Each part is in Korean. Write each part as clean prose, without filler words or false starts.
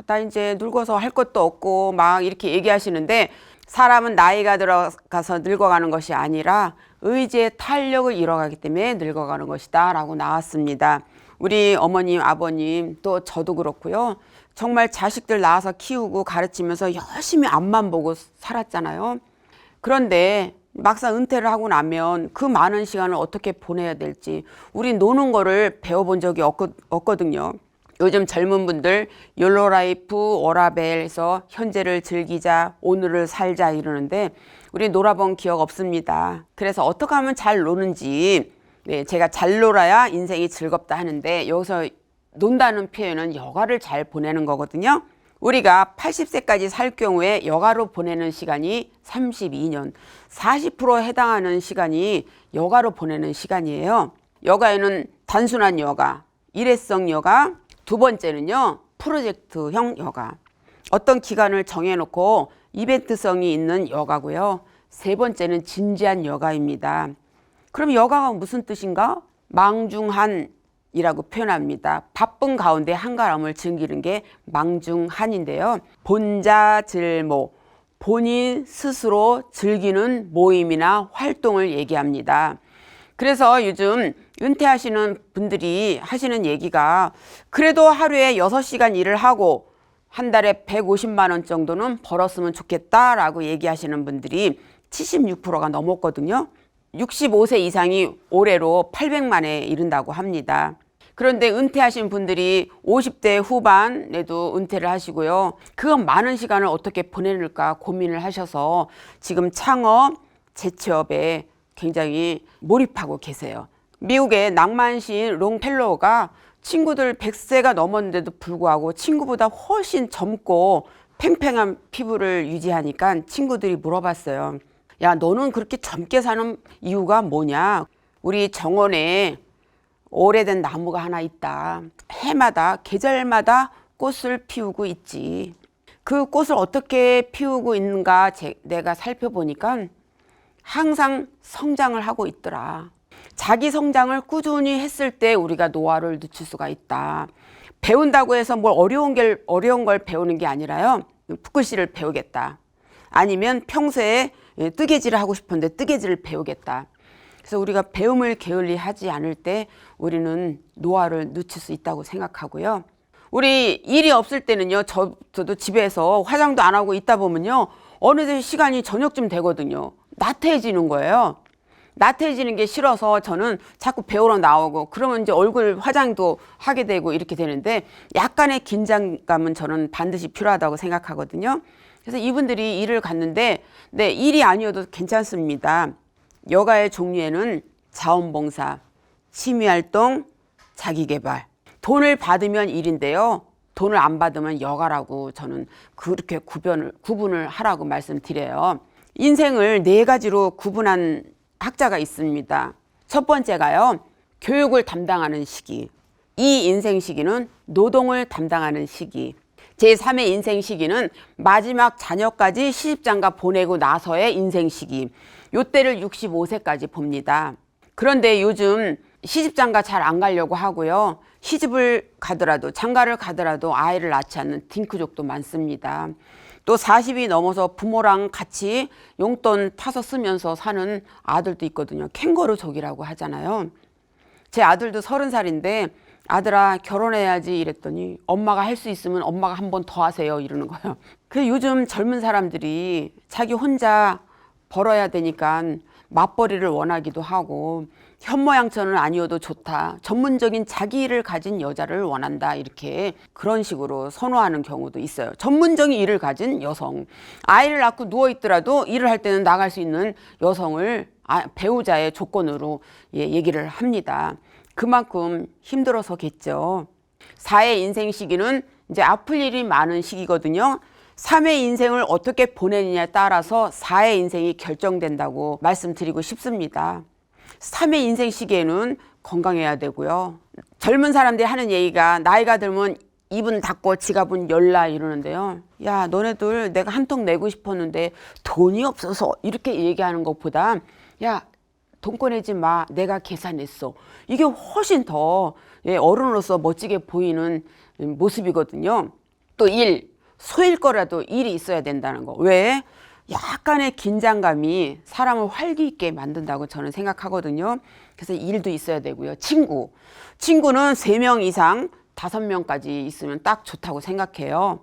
나 이제 늙어서 할 것도 없고 막 이렇게 얘기하시는데 사람은 나이가 들어가서 늙어가는 것이 아니라 의지의 탄력을 잃어가기 때문에 늙어가는 것이다 라고 나왔습니다. 우리 어머님, 아버님 또 저도 그렇고요. 정말 자식들 낳아서 키우고 가르치면서 열심히 앞만 보고 살았잖아요. 그런데 막상 은퇴를 하고 나면 그 많은 시간을 어떻게 보내야 될지 우리 노는 거를 배워본 적이 없거든요. 요즘 젊은 분들 욜로 라이프, 워라벨에서 현재를 즐기자, 오늘을 살자 이러는데 우리 놀아본 기억 없습니다. 그래서 어떻게 하면 잘 노는지 제가 잘 놀아야 인생이 즐겁다 하는데 여기서 논다는 표현은 여가를 잘 보내는 거거든요. 우리가 80세까지 살 경우에 여가로 보내는 시간이 32년, 40% 해당하는 시간이 여가로 보내는 시간이에요. 여가에는 단순한 여가, 일회성 여가, 두 번째는요, 프로젝트형 여가. 어떤 기간을 정해놓고 이벤트성이 있는 여가고요. 세 번째는 진지한 여가입니다. 그럼 여가가 무슨 뜻인가? 망중한이라고 표현합니다. 바쁜 가운데 한가람을 즐기는 게 망중한인데요. 본자질모, 본인 스스로 즐기는 모임이나 활동을 얘기합니다. 그래서 요즘 은퇴하시는 분들이 하시는 얘기가 그래도 하루에 6시간 일을 하고 한 달에 150만 원 정도는 벌었으면 좋겠다라고 얘기하시는 분들이 76%가 넘었거든요. 65세 이상이 올해로 800만에 이른다고 합니다. 그런데 은퇴하신 분들이 50대 후반에도 은퇴를 하시고요. 그 많은 시간을 어떻게 보내는가 고민을 하셔서 지금 창업, 재취업에 굉장히 몰입하고 계세요. 미국의 낭만 시인 롱펠로우가 친구들 100세가 넘었는데도 불구하고 친구보다 훨씬 젊고 팽팽한 피부를 유지하니까 친구들이 물어봤어요. 야, 너는 그렇게 젊게 사는 이유가 뭐냐? 우리 정원에 오래된 나무가 하나 있다. 해마다 계절마다 꽃을 피우고 있지. 그 꽃을 어떻게 피우고 있는가 내가 살펴보니까 항상 성장을 하고 있더라. 자기 성장을 꾸준히 했을 때 우리가 노화를 늦출 수가 있다. 배운다고 해서 뭘 어려운 걸 배우는 게 아니라요. 붓글씨를 배우겠다. 아니면 평소에 뜨개질을 하고 싶은데 뜨개질을 배우겠다. 그래서 우리가 배움을 게을리하지 않을 때 우리는 노화를 늦출 수 있다고 생각하고요. 우리 일이 없을 때는요. 저도 집에서 화장도 안 하고 있다 보면요. 어느새 시간이 저녁쯤 되거든요. 나태해지는 거예요. 나태해지는 게 싫어서 저는 자꾸 배우러 나오고 그러면 이제 얼굴 화장도 하게 되고 이렇게 되는데 약간의 긴장감은 저는 반드시 필요하다고 생각하거든요. 그래서 이분들이 일을 갔는데 일이 아니어도 괜찮습니다. 여가의 종류에는 자원봉사, 취미활동, 자기개발, 돈을 받으면 일인데요. 돈을 안 받으면 여가라고 저는 그렇게 구분을 하라고 말씀드려요. 인생을 4가지로 구분한 학자가 있습니다. 첫 번째가요. 교육을 담당하는 시기. 이 인생 시기는 노동을 담당하는 시기. 제3의 인생 시기는 마지막 자녀까지 시집장가 보내고 나서의 인생 시기. 요때를 65세까지 봅니다. 그런데 요즘 시집장가 잘 안 가려고 하고요. 시집을 가더라도 장가를 가더라도 아이를 낳지 않는 딩크족도 많습니다. 또 40이 넘어서 부모랑 같이 용돈 타서 쓰면서 사는 아들도 있거든요. 캥거루족이라고 하잖아요. 제 아들도 30살인데 아들아 결혼해야지 이랬더니 엄마가 할 수 있으면 엄마가 한 번 더 하세요 이러는 거예요. 그 요즘 젊은 사람들이 자기 혼자 벌어야 되니까 맞벌이를 원하기도 하고 현모양처는 아니어도 좋다. 전문적인 자기 일을 가진 여자를 원한다. 이렇게 그런 식으로 선호하는 경우도 있어요. 전문적인 일을 가진 여성. 아이를 낳고 누워있더라도 일을 할 때는 나갈 수 있는 여성을 배우자의 조건으로 얘기를 합니다. 그만큼 힘들어서겠죠. 4의 인생 시기는 이제 아플 일이 많은 시기거든요. 3의 인생을 어떻게 보내느냐에 따라서 4의 인생이 결정된다고 말씀드리고 싶습니다. 3의 인생 시기에는 건강해야 되고요. 젊은 사람들이 하는 얘기가 나이가 들면 입은 닫고 지갑은 열라 이러는데요. 야, 너네들 내가 한 통 내고 싶었는데 돈이 없어서 이렇게 얘기하는 것보다 야, 돈 꺼내지 마. 내가 계산했어. 이게 훨씬 더 어른으로서 멋지게 보이는 모습이거든요. 또 일, 소일거라도 일이 있어야 된다는 거. 왜? 약간의 긴장감이 사람을 활기 있게 만든다고 저는 생각하거든요. 그래서 일도 있어야 되고요. 친구는 3명 이상 5명까지 있으면 딱 좋다고 생각해요.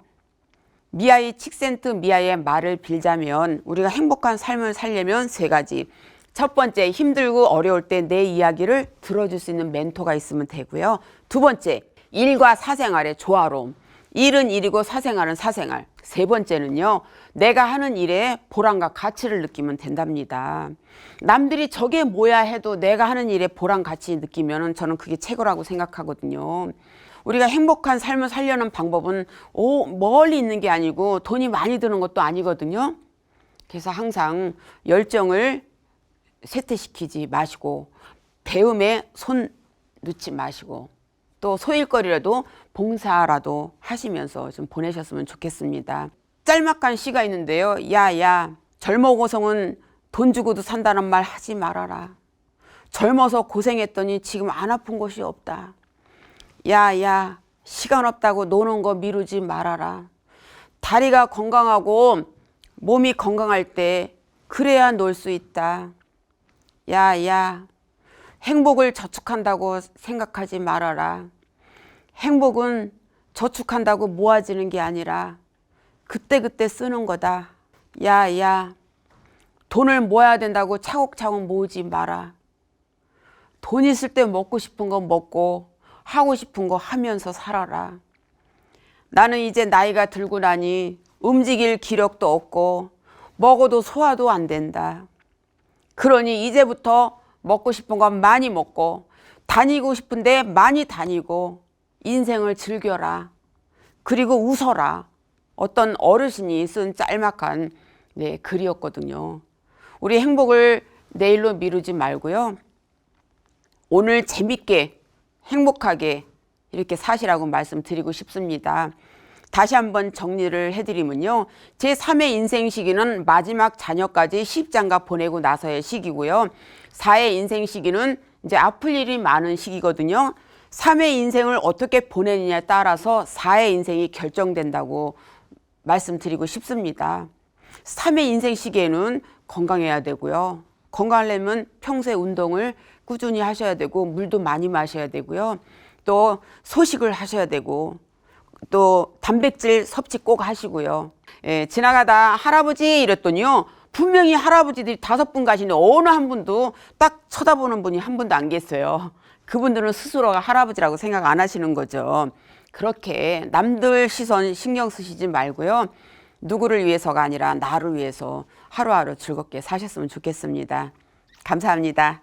미아이 칙센트 미아의 말을 빌자면 우리가 행복한 삶을 살려면 3가지. 첫 번째, 힘들고 어려울 때 내 이야기를 들어줄 수 있는 멘토가 있으면 되고요. 2번째, 일과 사생활의 조화로움. 일은 일이고 사생활은 사생활. 3번째는요, 내가 하는 일에 보람과 가치를 느끼면 된답니다. 남들이 저게 뭐야 해도 내가 하는 일에 보람, 가치 느끼면 저는 그게 최고라고 생각하거든요. 우리가 행복한 삶을 살려는 방법은 멀리 있는 게 아니고 돈이 많이 드는 것도 아니거든요. 그래서 항상 열정을 쇠퇴시키지 마시고 배움에 손 놓지 마시고 또 소일거리라도 봉사라도 하시면서 좀 보내셨으면 좋겠습니다. 짤막한 시가 있는데요. 야야, 젊어고성은 돈 주고도 산다는 말 하지 말아라. 젊어서 고생했더니 지금 안 아픈 곳이 없다. 야야, 시간 없다고 노는 거 미루지 말아라. 다리가 건강하고 몸이 건강할 때 그래야 놀 수 있다. 야야, 행복을 저축한다고 생각하지 말아라. 행복은 저축한다고 모아지는 게 아니라 그때그때 쓰는 거다. 야야, 돈을 모아야 된다고 차곡차곡 모으지 마라. 돈 있을 때 먹고 싶은 거 먹고 하고 싶은 거 하면서 살아라. 나는 이제 나이가 들고 나니 움직일 기력도 없고 먹어도 소화도 안 된다. 그러니 이제부터 먹고 싶은 건 많이 먹고 다니고 싶은데 많이 다니고 인생을 즐겨라. 그리고 웃어라. 어떤 어르신이 쓴 짤막한 글이었거든요. 우리 행복을 내일로 미루지 말고요. 오늘 재밌게 행복하게 이렇게 사시라고 말씀드리고 싶습니다. 다시 한번 정리를 해드리면요. 제3의 인생 시기는 마지막 자녀까지 시집장가 보내고 나서의 시기고요. 4의 인생 시기는 이제 아플 일이 많은 시기거든요. 3의 인생을 어떻게 보내느냐에 따라서 4의 인생이 결정된다고 말씀드리고 싶습니다. 3의 인생 시기에는 건강해야 되고요. 건강하려면 평소에 운동을 꾸준히 하셔야 되고 물도 많이 마셔야 되고요. 또 소식을 하셔야 되고 또 단백질 섭취 꼭 하시고요. 지나가다 할아버지 이랬더니요. 분명히 할아버지들이 5분 가시는데 어느 한 분도 딱 쳐다보는 분이 한 분도 안 계세요. 그분들은 스스로가 할아버지라고 생각 안 하시는 거죠. 그렇게 남들 시선 신경 쓰시지 말고요. 누구를 위해서가 아니라 나를 위해서 하루하루 즐겁게 사셨으면 좋겠습니다. 감사합니다.